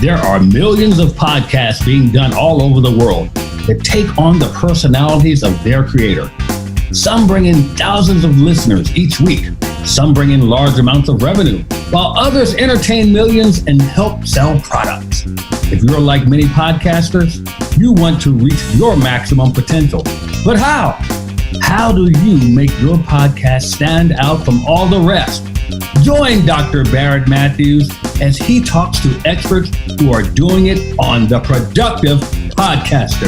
There are millions of podcasts being done all over the world that take on the personalities of their creator. Some bring in thousands of listeners each week. Some bring in large amounts of revenue, while others entertain millions and help sell products. If you're like many podcasters, you want to reach your maximum potential. But how? How do you make your podcast stand out from all the rest? Join Dr. Barrett Matthews as he talks to experts who are doing it on The Productive Podcaster.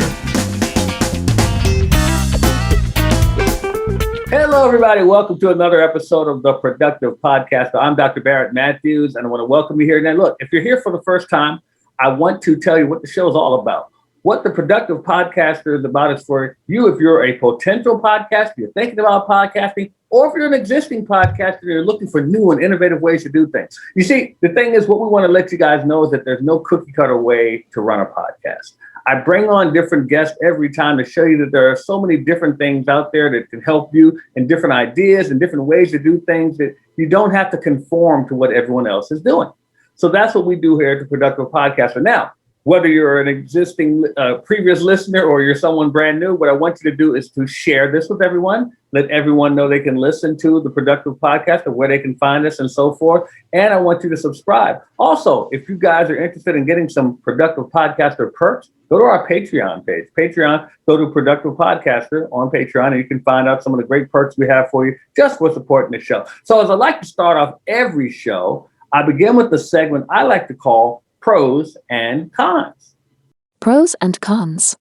Hello, everybody. Welcome to another episode of The Productive Podcaster. I'm Dr. Barrett Matthews, and I want to welcome you here. Now, look, if you're here for the first time, I want to tell you what the show is all about. What The Productive Podcaster is about is for you if you're a potential podcaster, you're thinking about podcasting, or if you're an existing podcaster, you're looking for new and innovative ways to do things. You see, the thing is, what we want to let you guys know is that there's no cookie cutter way to run a podcast. I bring on different guests every time to show you that there are so many different things out there that can help you, and different ideas and different ways to do things, that you don't have to conform to what everyone else is doing. So that's what we do here at The Productive Podcaster. Now, whether you're an existing previous listener or you're someone brand new, what I want you to do is to share this with everyone. Let everyone know they can listen to The Productive Podcast and where they can find us and so forth. And I want you to subscribe. Also, if you guys are interested in getting some Productive Podcaster perks, go to our Patreon page. Patreon, go to Productive Podcaster on Patreon, and you can find out some of the great perks we have for you just for supporting the show. So as I like to start off every show, I begin with the segment I like to call Pros and Cons. Pros and Cons.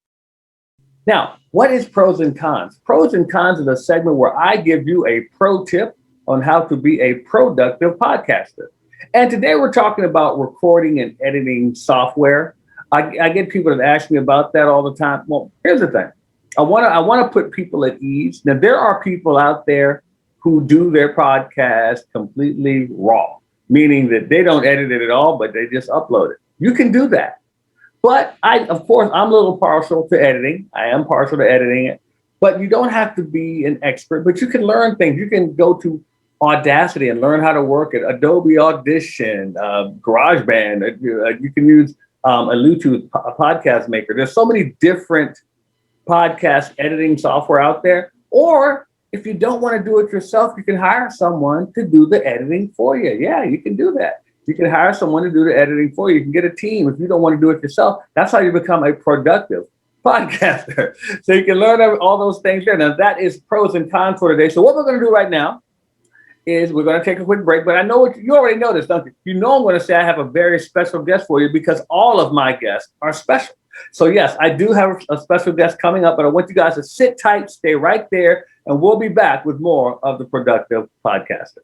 Now, what is pros and cons? Pros and cons is a segment where I give you a pro tip on how to be a productive podcaster. And today we're talking about recording and editing software. I get people that ask me about that all the time. Well, here's the thing. I want to put people at ease. Now, there are people out there who do their podcast completely raw, meaning that they don't edit it at all, but they just upload it. You can do that. But of course, I'm a little partial to editing. I am partial to editing it, but you don't have to be an expert, but you can learn things. You can go to Audacity and learn how to work it, Adobe Audition, GarageBand. You can use a Bluetooth podcast maker. There's so many different podcast editing software out there. Or if you don't want to do it yourself, you can hire someone to do the editing for you. Yeah, you can do that. You can hire someone to do the editing for you. You can get a team if you don't want to do it yourself. That's how you become a productive podcaster. So you can learn all those things there. Now, that is pros and cons for today. So what we're going to do right now is we're going to take a quick break. But I know you already know this, don't you? You know I'm going to say I have a very special guest for you because all of my guests are special. So yes, I do have a special guest coming up, but I want you guys to sit tight, stay right there, and we'll be back with more of The Productive Podcaster.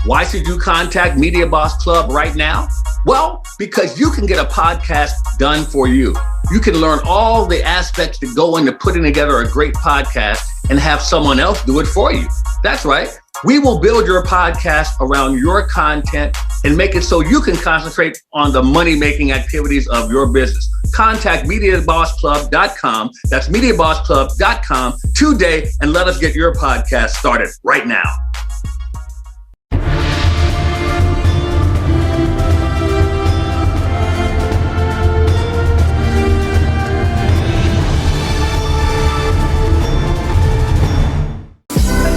Why should you contact Media Boss Club right now? Well, because you can get a podcast done for you. You can learn all the aspects that go into putting together a great podcast and have someone else do it for you. That's right. We will build your podcast around your content and make it so you can concentrate on the money-making activities of your business. Contact MediaBossClub.com. That's MediaBossClub.com today, and let us get your podcast started right now.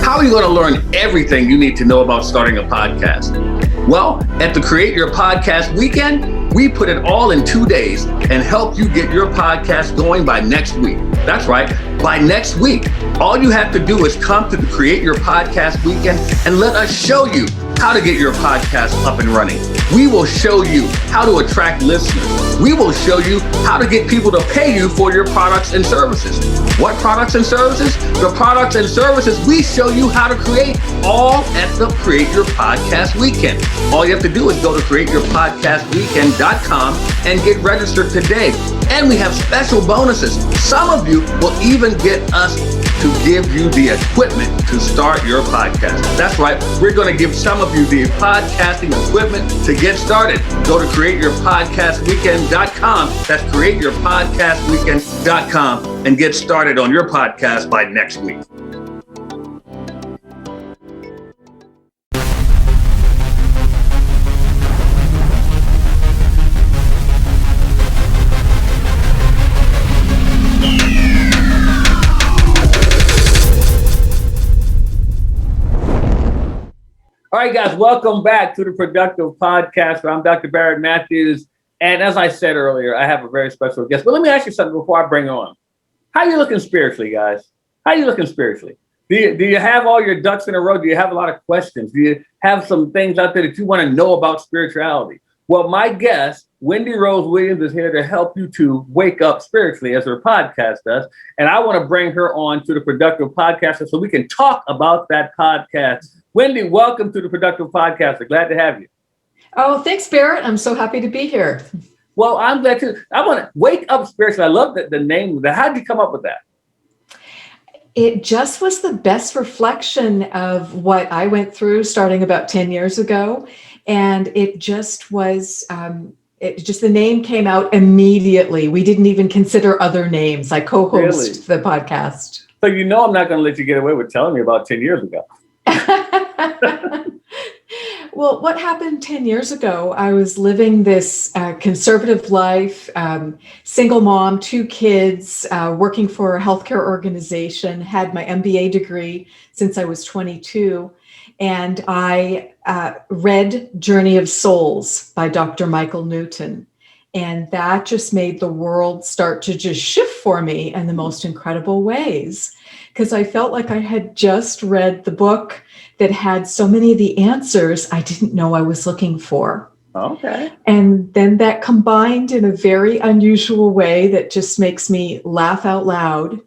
How are you going to learn everything you need to know about starting a podcast? Well, at the Create Your Podcast Weekend, we put it all in 2 days and help you get your podcast going by next week. That's right, by next week. All you have to do is come to the Create Your Podcast Weekend and let us show you how to get your podcast up and running. We will show you how to attract listeners. We will show you how to get people to pay you for your products and services. What products and services? The products and services we show you how to create, all at the Create Your Podcast Weekend. All you have to do is go to createyourpodcastweekend.com and get registered today. And we have special bonuses. Some of you will even get us to give you the equipment to start your podcast. That's right. We're going to give some of you the podcasting equipment to get started. Go to createyourpodcastweekend.com. That's createyourpodcastweekend.com. and get started on your podcast by next week. All right, guys, welcome back to the Productive Podcast. I'm Dr. Barrett Matthews. And as I said earlier, I have a very special guest. But let me ask you something before I bring on. How are you looking spiritually, guys? How are you looking spiritually? Do you have all your ducks in a row? Do you have a lot of questions? Do you have some things out there that you want to know about spirituality? Well, my guest, Wendy Rose Williams, is here to help you to wake up spiritually, as her podcast does. And I want to bring her on to the Productive Podcast so we can talk about that podcast. Wendy, welcome to the Productive Podcast. Glad to have you. Oh, thanks, Barrett. I'm so happy to be here. Well, I'm glad to. I want to wake up spiritually. I love the name of that. How did you come up with that? It just was the best reflection of what I went through starting about 10 years ago. And it just was, the name came out immediately. We didn't even consider other names. I co-host the podcast. So I'm not going to let you get away with telling me about 10 years ago. Well, what happened 10 years ago, I was living this conservative life, single mom, 2 kids, working for a healthcare organization, had my MBA degree since I was 22. And I read Journey of Souls by Dr. Michael Newton. And that just made the world start to just shift for me in the most incredible ways. Because I felt like I had just read the book that had so many of the answers I didn't know I was looking for. Okay. And then that combined in a very unusual way that just makes me laugh out loud.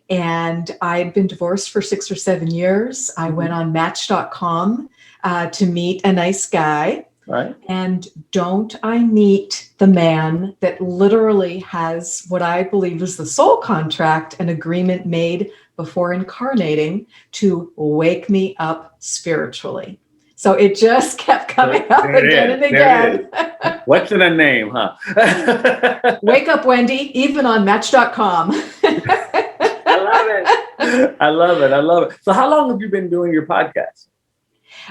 And I'd been divorced for 6 or 7 years. I went on Match.com to meet a nice guy. Right. And don't I meet the man that literally has what I believe is the soul contract, an agreement made before incarnating to wake me up spiritually. So it just kept coming up again and again. What's in a name, huh? Wake up, Wendy, even on Match.com. I love it. So how long have you been doing your podcast?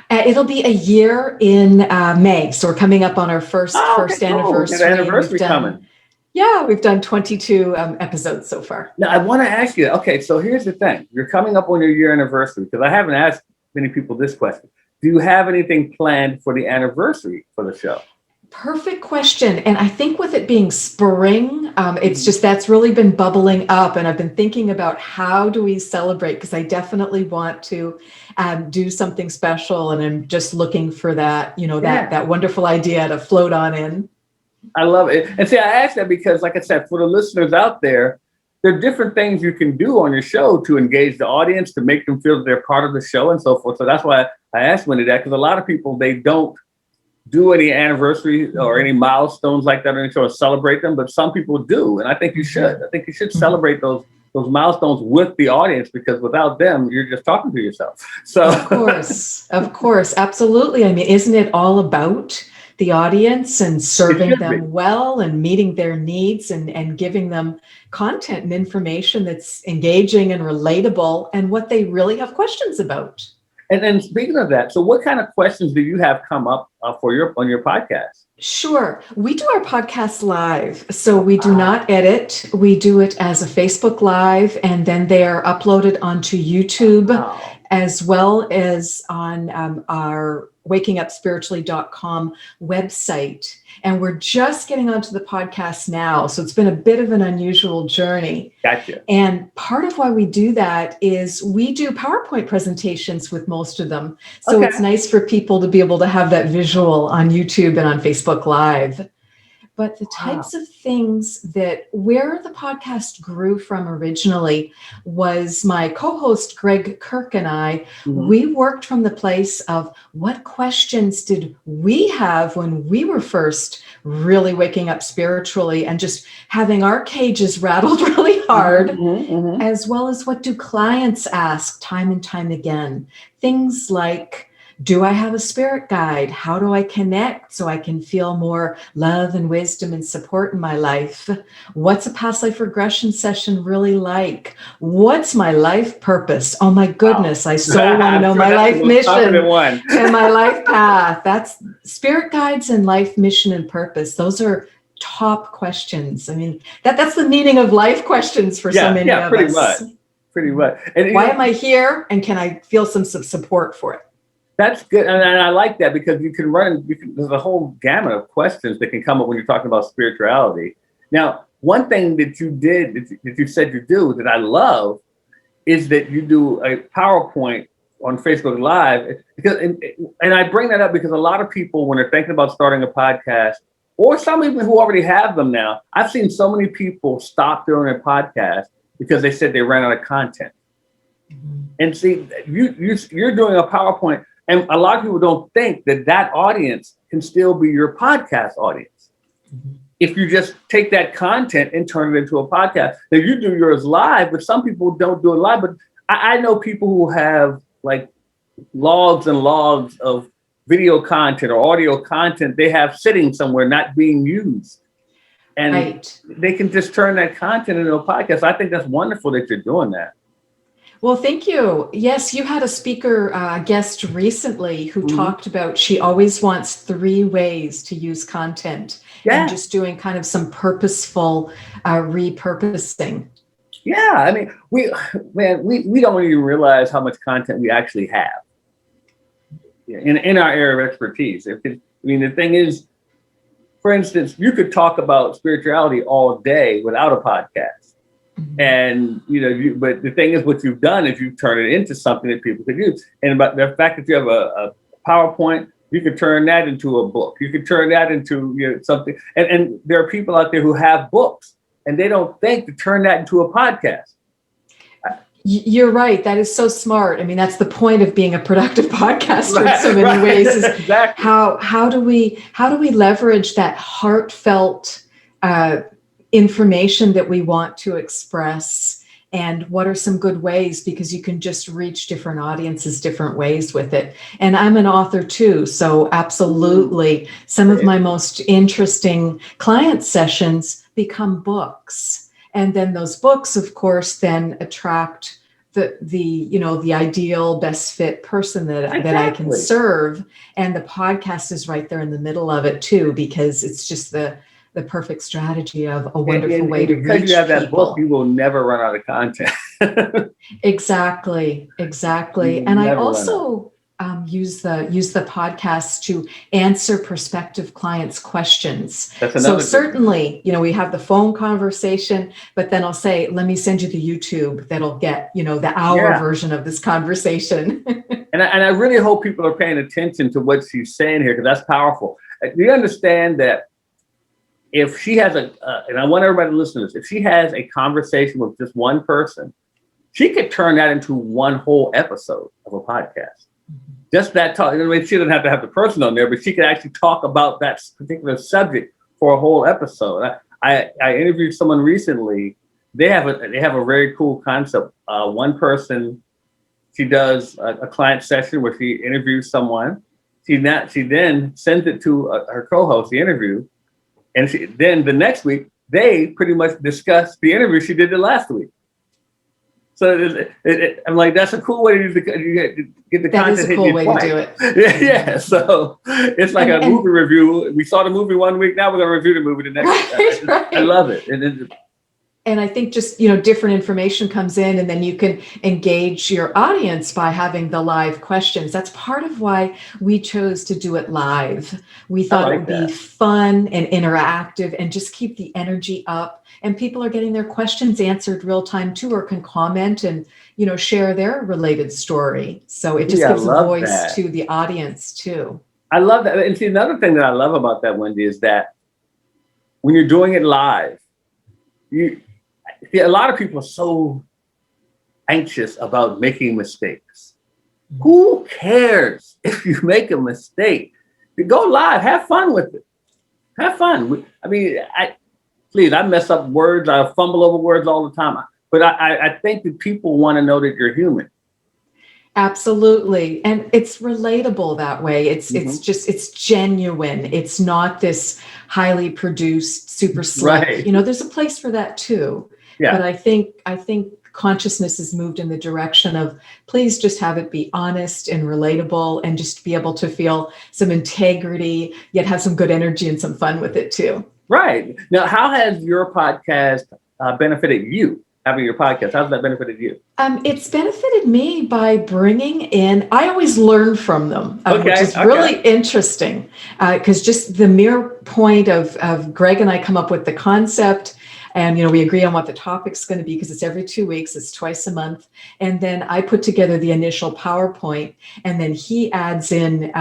It'll be a year in May. So we're coming up on our first anniversary. The anniversary coming. Yeah, we've done 22 episodes so far. Now, I want to ask you, okay, so here's the thing. You're coming up on your year anniversary, because I haven't asked many people this question. Do you have anything planned for the anniversary for the show? Perfect question. And I think with it being spring, it's just that's really been bubbling up. And I've been thinking about how do we celebrate? Because I definitely want to do something special. And I'm just looking for that, that wonderful idea to float on in. I love it. And see, I asked that because, like I said, for the listeners out there are different things you can do on your show to engage the audience, to make them feel that they're part of the show and so forth. So that's why I asked Wendy that, because a lot of people, they don't do any anniversary or any milestones like that on the show or celebrate them, but some people do. And I think you should. I think you should celebrate those milestones with the audience, because without them, you're just talking to yourself. So of course, absolutely. I mean, isn't it all about the audience and serving them well and meeting their needs and giving them content and information that's engaging and relatable and what they really have questions about? And then speaking of that, so what kind of questions do you have come up on your podcast? Sure. We do our podcast live. So we do not edit. We do it as a Facebook Live, and then they are uploaded onto YouTube as well as on our wakingupspiritually.com website. And we're just getting onto the podcast now. So it's been a bit of an unusual journey. Gotcha. And part of why we do that is we do PowerPoint presentations with most of them. So It's nice for people to be able to have that visual on YouTube and on Facebook Live. But the types of things that where the podcast grew from originally was my co-host, Greg Kirk, and I, we worked from the place of what questions did we have when we were first really waking up spiritually and just having our cages rattled really hard, as well as what do clients ask time and time again? Things like, Do I have a spirit guide? How do I connect so I can feel more love and wisdom and support in my life? What's a past life regression session really like? What's my life purpose? Oh my Wow. goodness, I so want to I'm know sure my that's life the most confident mission one. and my life path. That's spirit guides and life mission and purpose. Those are top questions. I mean, that's the meaning of life questions for so many of Pretty us. much. Pretty much. And Why am I here? And can I feel some support for it? that's good. And I like that because there's a whole gamut of questions that can come up when you're talking about spirituality. Now, one thing that you did, that you said you do, that I love, is that you do a PowerPoint on Facebook Live. And I bring that up because a lot of people, when they're thinking about starting a podcast, or some even who already have them now, I've seen so many people stop doing a podcast because they said they ran out of content. Mm-hmm. And see, you're doing a PowerPoint. And a lot of people don't think that audience can still be your podcast audience. Mm-hmm. If you just take that content and turn it into a podcast. Now you do yours live, but some people don't do it live. But I know people who have like logs and logs of video content or audio content they have sitting somewhere not being used. And right. They can just turn that content into a podcast. I think that's wonderful that you're doing that. Well, thank you. Yes, you had a speaker guest recently who talked about she always wants 3 ways to use content and just doing kind of some purposeful repurposing. Yeah, I mean, we don't even realize how much content we actually have in our area of expertise. The thing is, for instance, you could talk about spirituality all day without a podcast. And but the thing is, what you've done is you've turned it into something that people could use. And about the fact that you have a PowerPoint, you could turn that into a book. You could turn that into something. And there are people out there who have books, and they don't think to turn that into a podcast. You're right. That is so smart. I mean, that's the point of being a productive podcaster in so many ways. Is exactly. How do we leverage that heartfelt information that we want to express, and what are some good ways, because you can just reach different audiences different ways with it. And I'm an author too, so absolutely some of my most interesting client sessions become books, and then those books of course then attract the ideal best fit person that I can serve. And the podcast is right there in the middle of it too, because it's just the perfect strategy of a wonderful way to reach people. Because you have that book, you will never run out of content. Exactly. And I also use the podcast to answer prospective clients' questions. So certainly, we have the phone conversation, but then I'll say, let me send you the YouTube that'll get, the hour version of this conversation. And I really hope people are paying attention to what she's saying here, because that's powerful. Do you understand that if she has and I want everybody to listen to this, if she has a conversation with just one person, she could turn that into one whole episode of a podcast. Mm-hmm. Just that talk. She doesn't have to have the person on there, but she could actually talk about that particular subject for a whole episode. I interviewed someone recently. They have a very cool concept. One person, she does a client session where she interviews someone. She then sends it to her co-host, the interview. And then the next week, they pretty much discuss the interview she did the last week. So I'm like, that's a cool way to get the content. That is a cool way to do it. Yeah. So it's like a movie review. We saw the movie one week. Now we're going to review the movie the next week. Right. I love it. And I think just, different information comes in, and then you can engage your audience by having the live questions. That's part of why we chose to do it live. We thought it would be fun and interactive and just keep the energy up. And people are getting their questions answered real time too, or can comment and, share their related story. So it just gives a voice to the audience too. I love that. And see, another thing that I love about that, Wendy, is that when you're doing it live, a lot of people are so anxious about making mistakes. Mm-hmm. Who cares if you make a mistake? Go live, have fun with it. Have fun. I mess up words. I fumble over words all the time. But I think that people want to know that you're human. Absolutely. And it's relatable that way. It's Hmm. just it's genuine. It's not this highly produced, super slick. Right. There's a place for that too. But Yeah. I think consciousness has moved in the direction of please just have it be honest and relatable and just be able to feel some integrity, yet have some good energy and some fun with it too. Right. Now, how has your podcast benefited you? Having your podcast, how's that benefited you? It's benefited me by bringing in, I always learn from them, which Okay. is Okay. really interesting because just the mere point of Greg and I come up with the concept and, we agree on what the topic's going to be because it's every 2 weeks, it's twice a month. And then I put together the initial PowerPoint and then he adds in,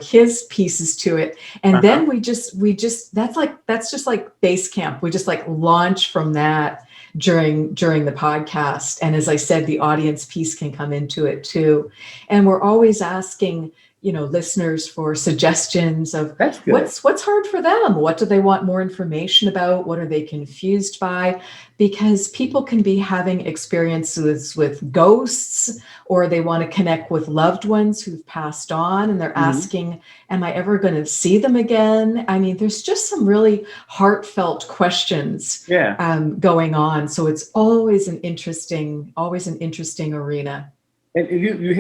his pieces to it. And Uh-huh. then we just, that's just like base camp. We just like launch from that during the podcast. And as I said, the audience piece can come into it too. And we're always asking, listeners for suggestions of That's good. what's hard for them. What do they want more information about? What are they confused by? Because people can be having experiences with ghosts, or they want to connect with loved ones who've passed on and they're Hmm. asking, am I ever going to see them again? I mean, there's just some really heartfelt questions Yeah. going on. So it's always an interesting arena. And you're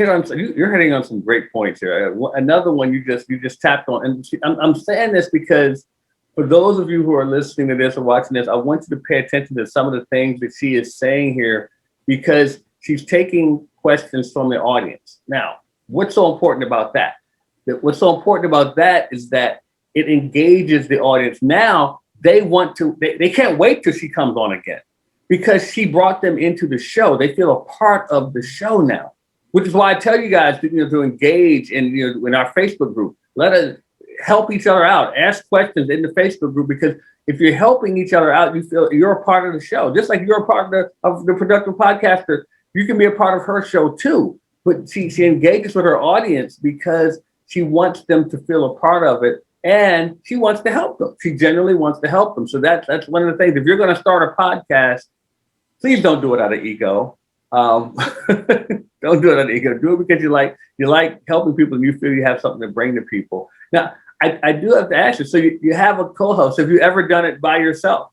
hitting on some great points here. Another one you just tapped on, and I'm saying this because for those of you who are listening to this or watching this, I want you to pay attention to some of the things that she is saying here because she's taking questions from the audience. Now, what's so important about that? What's so important about that is that it engages the audience. Now they can't wait till she comes on again because she brought them into the show. They feel a part of the show now, which is why I tell you guys to engage in our Facebook group. Let us help each other out. Ask questions in the Facebook group because if you're helping each other out, you feel you're a part of the show. Just like you're a part of the Productive Podcaster, you can be a part of her show too. But she engages with her audience because she wants them to feel a part of it, and she wants to help them. She genuinely wants to help them. So that's one of the things. If you're going to start a podcast, please don't do it out of ego. Don't do it out of ego. Do it because you like helping people and you feel you have something to bring to people. Now, I do have to ask you. So you have a co-host. Have you ever done it by yourself?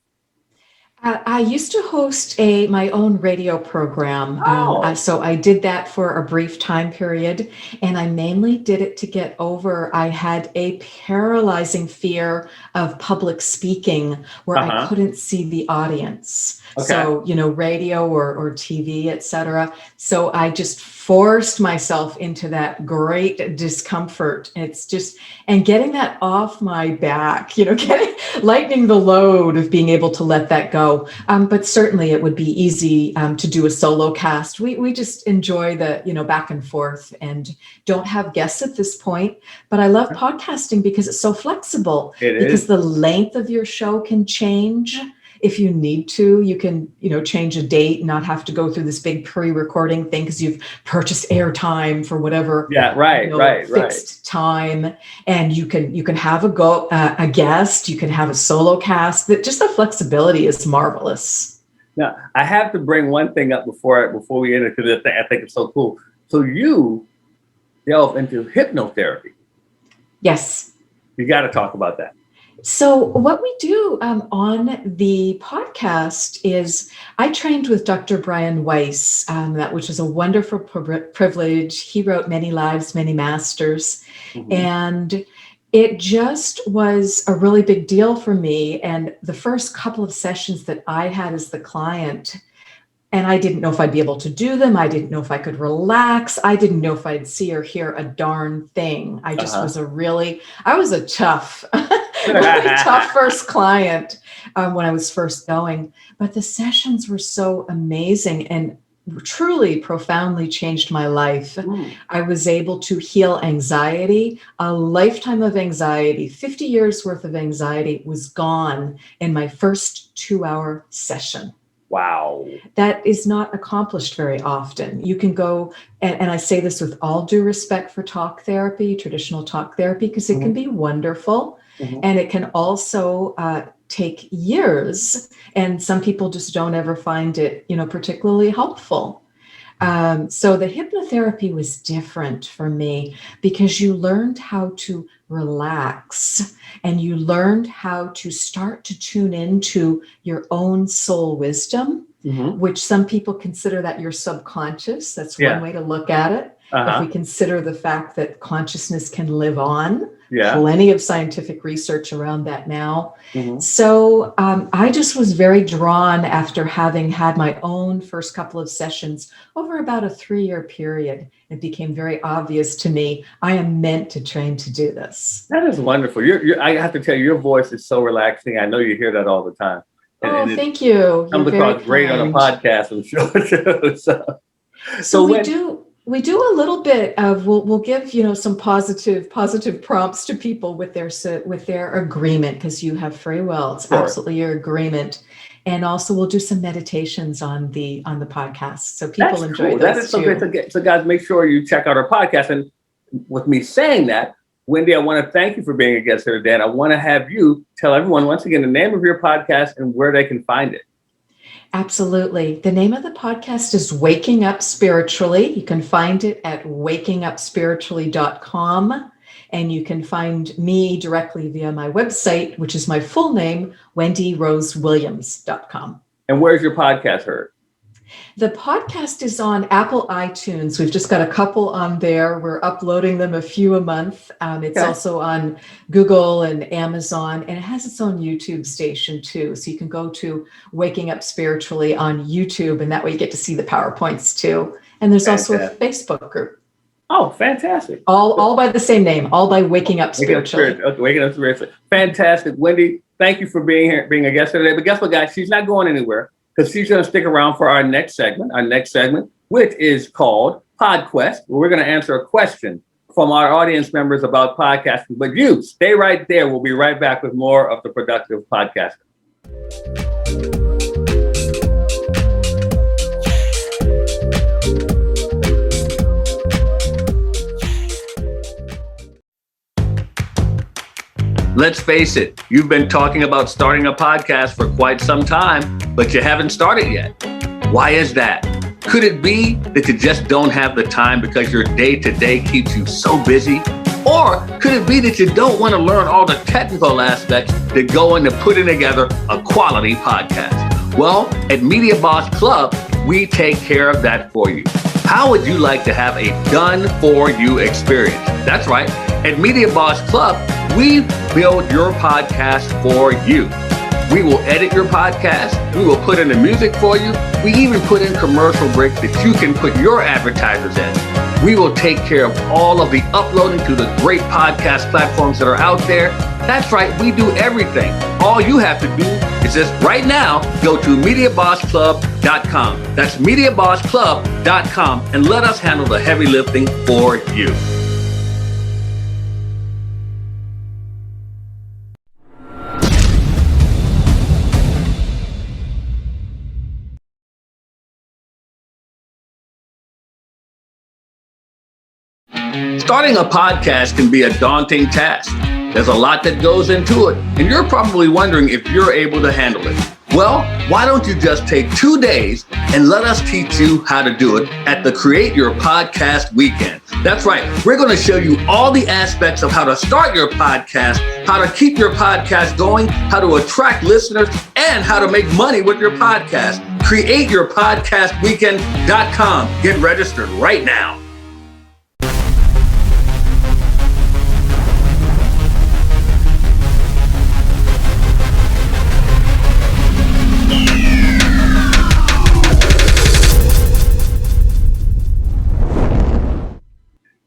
I used to host my own radio program. Oh, So I did that for a brief time period, and I mainly did it to get over. I had a paralyzing fear of public speaking where I uh-huh. couldn't see the audience. Okay. So, radio or TV, et cetera. So I just forced myself into that great discomfort. It's just, and getting that off my back, lightening the load of being able to let that go. But certainly it would be easy to do a solo cast. We just enjoy the, back and forth and don't have guests at this point. But I love podcasting because it's so flexible, It because is. the length of your show can change. If you need to, you can, change a date, not have to go through this big pre-recording thing because you've purchased airtime for whatever, Yeah, right. fixed time. And you can have a guest, you can have a solo cast. That just the flexibility is marvelous. Now, I have to bring one thing up before we end it because I think it's so cool. So you delve into hypnotherapy. Yes. You got to talk about that. So what we do on the podcast is I trained with Dr. Brian Weiss, which was a wonderful privilege. He wrote Many Lives, Many Masters. Mhm. And it just was a really big deal for me. And the first couple of sessions that I had as the client, and I didn't know if I'd be able to do them. I didn't know if I could relax. I didn't know if I'd see or hear a darn thing. I just Uh-huh. I was a tough, really tough first client when I was first going. But the sessions were so amazing and truly profoundly changed my life. Mm. I was able to heal anxiety, a lifetime of anxiety, 50 years worth of anxiety was gone in my first 2-hour session. Wow. That is not accomplished very often. You can go, and I say this with all due respect for talk therapy, traditional talk therapy, because it can be wonderful. Mhm. And it can also take years. And some people just don't ever find it, particularly helpful. So the hypnotherapy was different for me because you learned how to relax and you learned how to start to tune into your own soul wisdom, which some people consider that your subconscious. That's one way to look at it. If we consider the fact that consciousness can live on, plenty of scientific research around that now. So I just was very drawn after having had my own first couple of sessions over about a 3-year period. It became very obvious to me, I am meant to train to do this. That is wonderful. I have to tell you, your voice is so relaxing. I know you hear that all the time. And thank you. Comes across great on a podcast, I'm sure too. So we do a little bit of we'll give some positive prompts to people with their agreement, because you have free will. It's absolutely your agreement, and also we'll do some meditations on the podcast, so people enjoy those. That is so great. So guys, make sure you check out our podcast. And with me saying that, Wendy, I want to thank you for being a guest here today, and I want to have you tell everyone once again the name of your podcast and where they can find it. Absolutely. The name of the podcast is Waking Up Spiritually. You can find it at wakingupspiritually.com. And you can find me directly via my website, which is my full name, wendyrosewilliams.com. And where's your podcast heard? The podcast is on Apple iTunes. We've just got a couple on there. We're uploading them a few a month. It's also on Google and Amazon, and it has its own YouTube station too. So you can go to Waking Up Spiritually on YouTube, and that way you get to see the PowerPoints too. And there's also a Facebook group. Oh, fantastic. All by the same name, all by Waking Up Spiritually. Okay, Waking Up Spiritually. Fantastic. Wendy, thank you for being here, being a guest today. But guess what, guys? She's not going anywhere, because she's going to stick around for our next segment, which is called PodQuest, where we're going to answer a question from our audience members about podcasting. But you stay right there. We'll be right back with more of the Productive Podcasting. Let's face it, you've been talking about starting a podcast for quite some time, but you haven't started yet. Why is that? Could it be that you just don't have the time because your day-to-day keeps you so busy? Or could it be that you don't want to learn all the technical aspects that go into putting together a quality podcast? Well, at Media Boss Club, we take care of that for you. How would you like to have a done-for-you experience? That's right. At Media Boss Club, we build your podcast for you. We will edit your podcast. We will put in the music for you. We even put in commercial breaks that you can put your advertisers in. We will take care of all of the uploading to the great podcast platforms that are out there. That's right, we do everything. All you have to do is just right now go to MediaBossClub.com. That's MediaBossClub.com, and let us handle the heavy lifting for you. Starting a podcast can be a daunting task. There's a lot that goes into it, and you're probably wondering if you're able to handle it. Well, why don't you just take 2 days and let us teach you how to do it at the Create Your Podcast Weekend. That's right. We're going to show you all the aspects of how to start your podcast, how to keep your podcast going, how to attract listeners, and how to make money with your podcast. CreateYourPodcastWeekend.com. Get registered right now.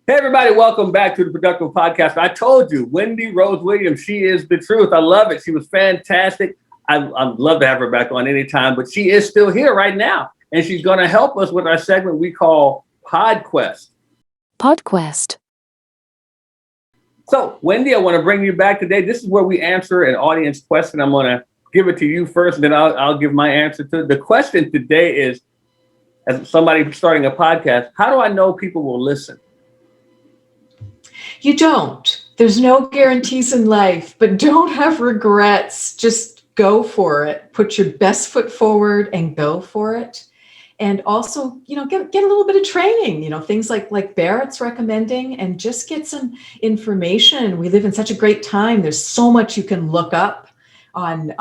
Hey, everybody, welcome back to the Productive Podcast. I told you, Wendy Rose Williams, she is the truth. I love it. She was fantastic. I'd love to have her back on anytime, but she is still here right now. And she's going to help us with our segment we call PodQuest. PodQuest. So, Wendy, I want to bring you back today. This is where we answer an audience question. I'm going to give it to you first, and then I'll give my answer to it. The question today is, as somebody starting a podcast, how do I know people will listen? You don't. There's no guarantees in life, but don't have regrets. Just go for it. Put your best foot forward and go for it. and also, get a little bit of training, things like Barrett's recommending, and just get some information. We live in such a great time. There's so much you can look up on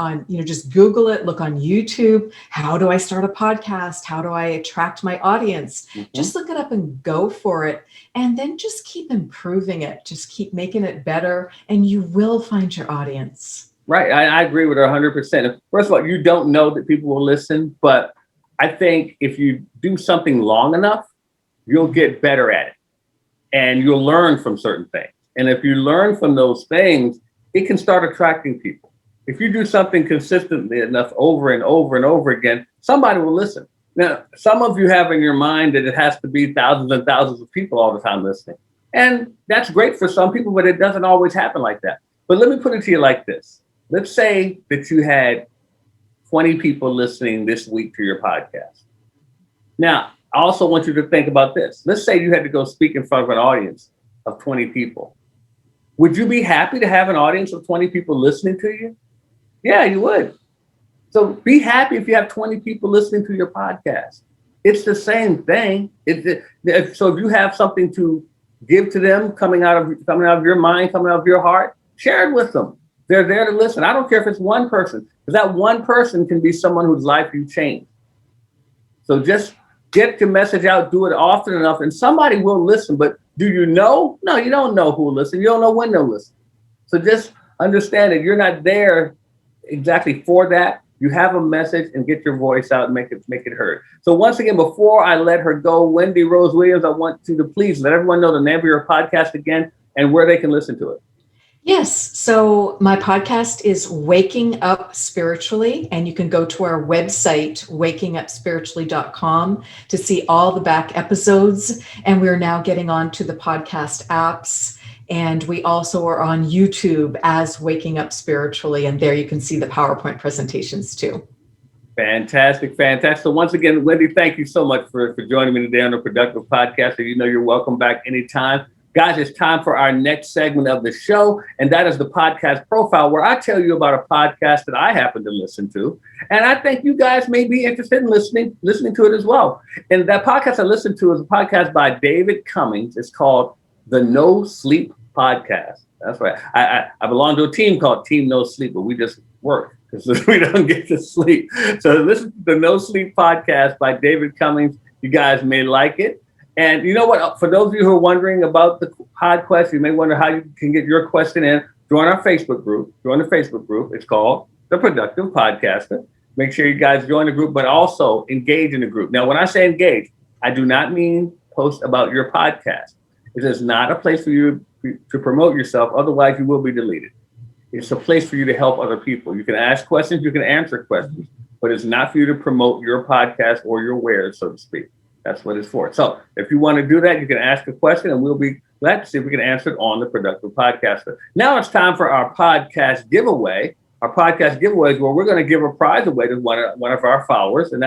just Google it, look on YouTube. How do I start a podcast? How do I attract my audience? Just look it up and go for it. And then just keep improving it. Just keep making it better, and you will find your audience. Right. I agree with her 100%. First of all, you don't know that people will listen, but I think if you do something long enough, you'll get better at it and you'll learn from certain things. And if you learn from those things, it can start attracting people. If you do something consistently enough over and over and over again, somebody will listen. Now, some of you have in your mind that it has to be thousands and thousands of people all the time listening. And that's great for some people, but it doesn't always happen like that. But let me put it to you like this. Let's say that you had 20 people listening this week to your podcast. Now, I also want you to think about this. Let's say you had to go speak in front of an audience of 20 people. Would you be happy to have an audience of 20 people listening to you? Yeah, you would. So be happy if you have 20 people listening to your podcast. It's the same thing. So if you have something to give to them coming out of your mind, coming out of your heart, share it with them. They're there to listen. I don't care if it's one person, because that one person can be someone whose life you changed. So just get your message out, do it often enough, and somebody will listen. But do you know? No, you don't know who will listen. You don't know when they'll listen. So just understand that you're not there exactly for that. You have a message, and get your voice out and make it heard. So once again, before I let her go, Wendy Rose Williams, I want you to please let everyone know the name of your podcast again and where they can listen to it. Yes. So my podcast is Waking Up Spiritually, and you can go to our website, wakingupspiritually.com, to see all the back episodes. And we're now getting on to the podcast apps. And we also are on YouTube as Waking Up Spiritually. And there you can see the PowerPoint presentations too. Fantastic. So once again, Wendy, thank you so much for joining me today on the Productive Podcast. And you're welcome back anytime. Guys, it's time for our next segment of the show, and that is the podcast profile, where I tell you about a podcast that I happen to listen to, and I think you guys may be interested in listening to it as well. And that podcast I listen to is a podcast by David Cummings. It's called the No Sleep Podcast. That's right. I belong to a team called Team No Sleep, but we just work because we don't get to sleep. So this is the No Sleep Podcast by David Cummings. You guys may like it. And you know what? For those of you who are wondering about the pod question, you may wonder how you can get your question in. Join our Facebook group. Join the Facebook group. It's called The Productive Podcaster. Make sure you guys join the group, but also engage in the group. Now, when I say engage, I do not mean post about your podcast. It is not a place for you to promote yourself. Otherwise, you will be deleted. It's a place for you to help other people. You can ask questions. You can answer questions, but it's not for you to promote your podcast or your wares, so to speak. That's what it's for. So if you want to do that, you can ask a question and we'll be glad to see if we can answer it on the Productive Podcaster. Now it's time for our podcast giveaway. Our podcast giveaway is where we're going to give a prize away to one of our followers. And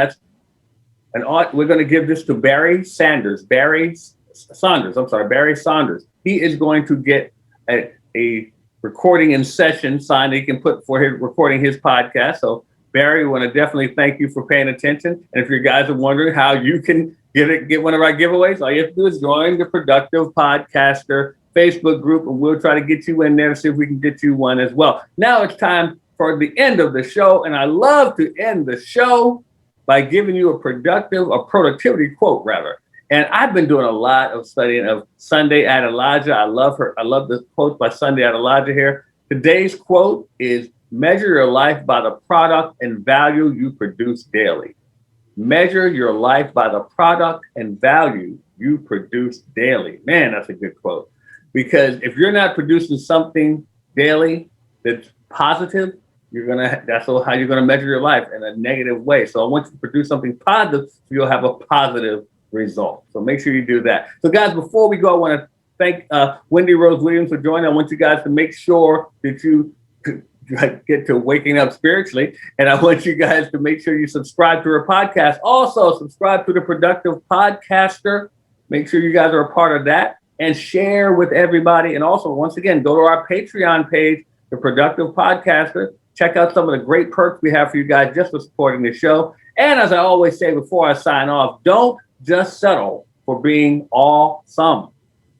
we're going to give this to Barry Saunders. Barry Saunders. He is going to get a recording in session signed that he can put for his recording his podcast. So Barry, we want to definitely thank you for paying attention. And if you guys are wondering how you can get one of our giveaways, all you have to do is join the Productive Podcaster Facebook group, and we'll try to get you in there to see if we can get you one as well. Now it's time for the end of the show, and I love to end the show by giving you a productivity quote, rather. And I've been doing a lot of studying of Sunday Adelaja. I love her. I love this quote by Sunday Adelaja here. Today's quote is, measure your life by the product and value you produce daily. Measure your life by the product and value you produce daily. Man, that's a good quote. Because if you're not producing something daily that's positive, that's how you're gonna measure your life, in a negative way. So I want you to produce something positive so you'll have a positive result. So make sure you do that. So guys, before we go, I want to thank Wendy Rose Williams for joining. I want you guys to make sure that you get to Waking Up Spiritually. And I want you guys to make sure you subscribe to her podcast. Also, subscribe to the Productive Podcaster. Make sure you guys are a part of that and share with everybody. And also, once again, go to our Patreon page, the Productive Podcaster. Check out some of the great perks we have for you guys just for supporting the show. And as I always say before I sign off, don't just settle for being awesome.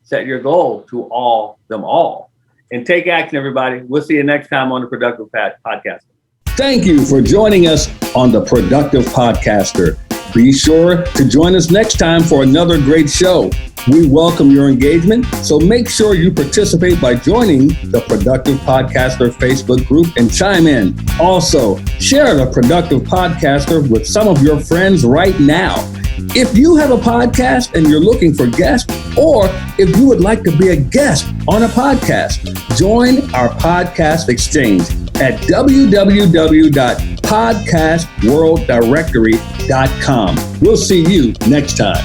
Set your goal to all them all. And take action, everybody. We'll see you next time on the Productive Podcast. Thank you for joining us on the Productive Podcaster. Be sure to join us next time for another great show. We welcome your engagement, so make sure you participate by joining the Productive Podcaster Facebook group and chime in. Also, share the Productive Podcaster with some of your friends right now. If you have a podcast and you're looking for guests, or if you would like to be a guest on a podcast, join our podcast exchange at www.podcastworlddirectory.com. We'll see you next time.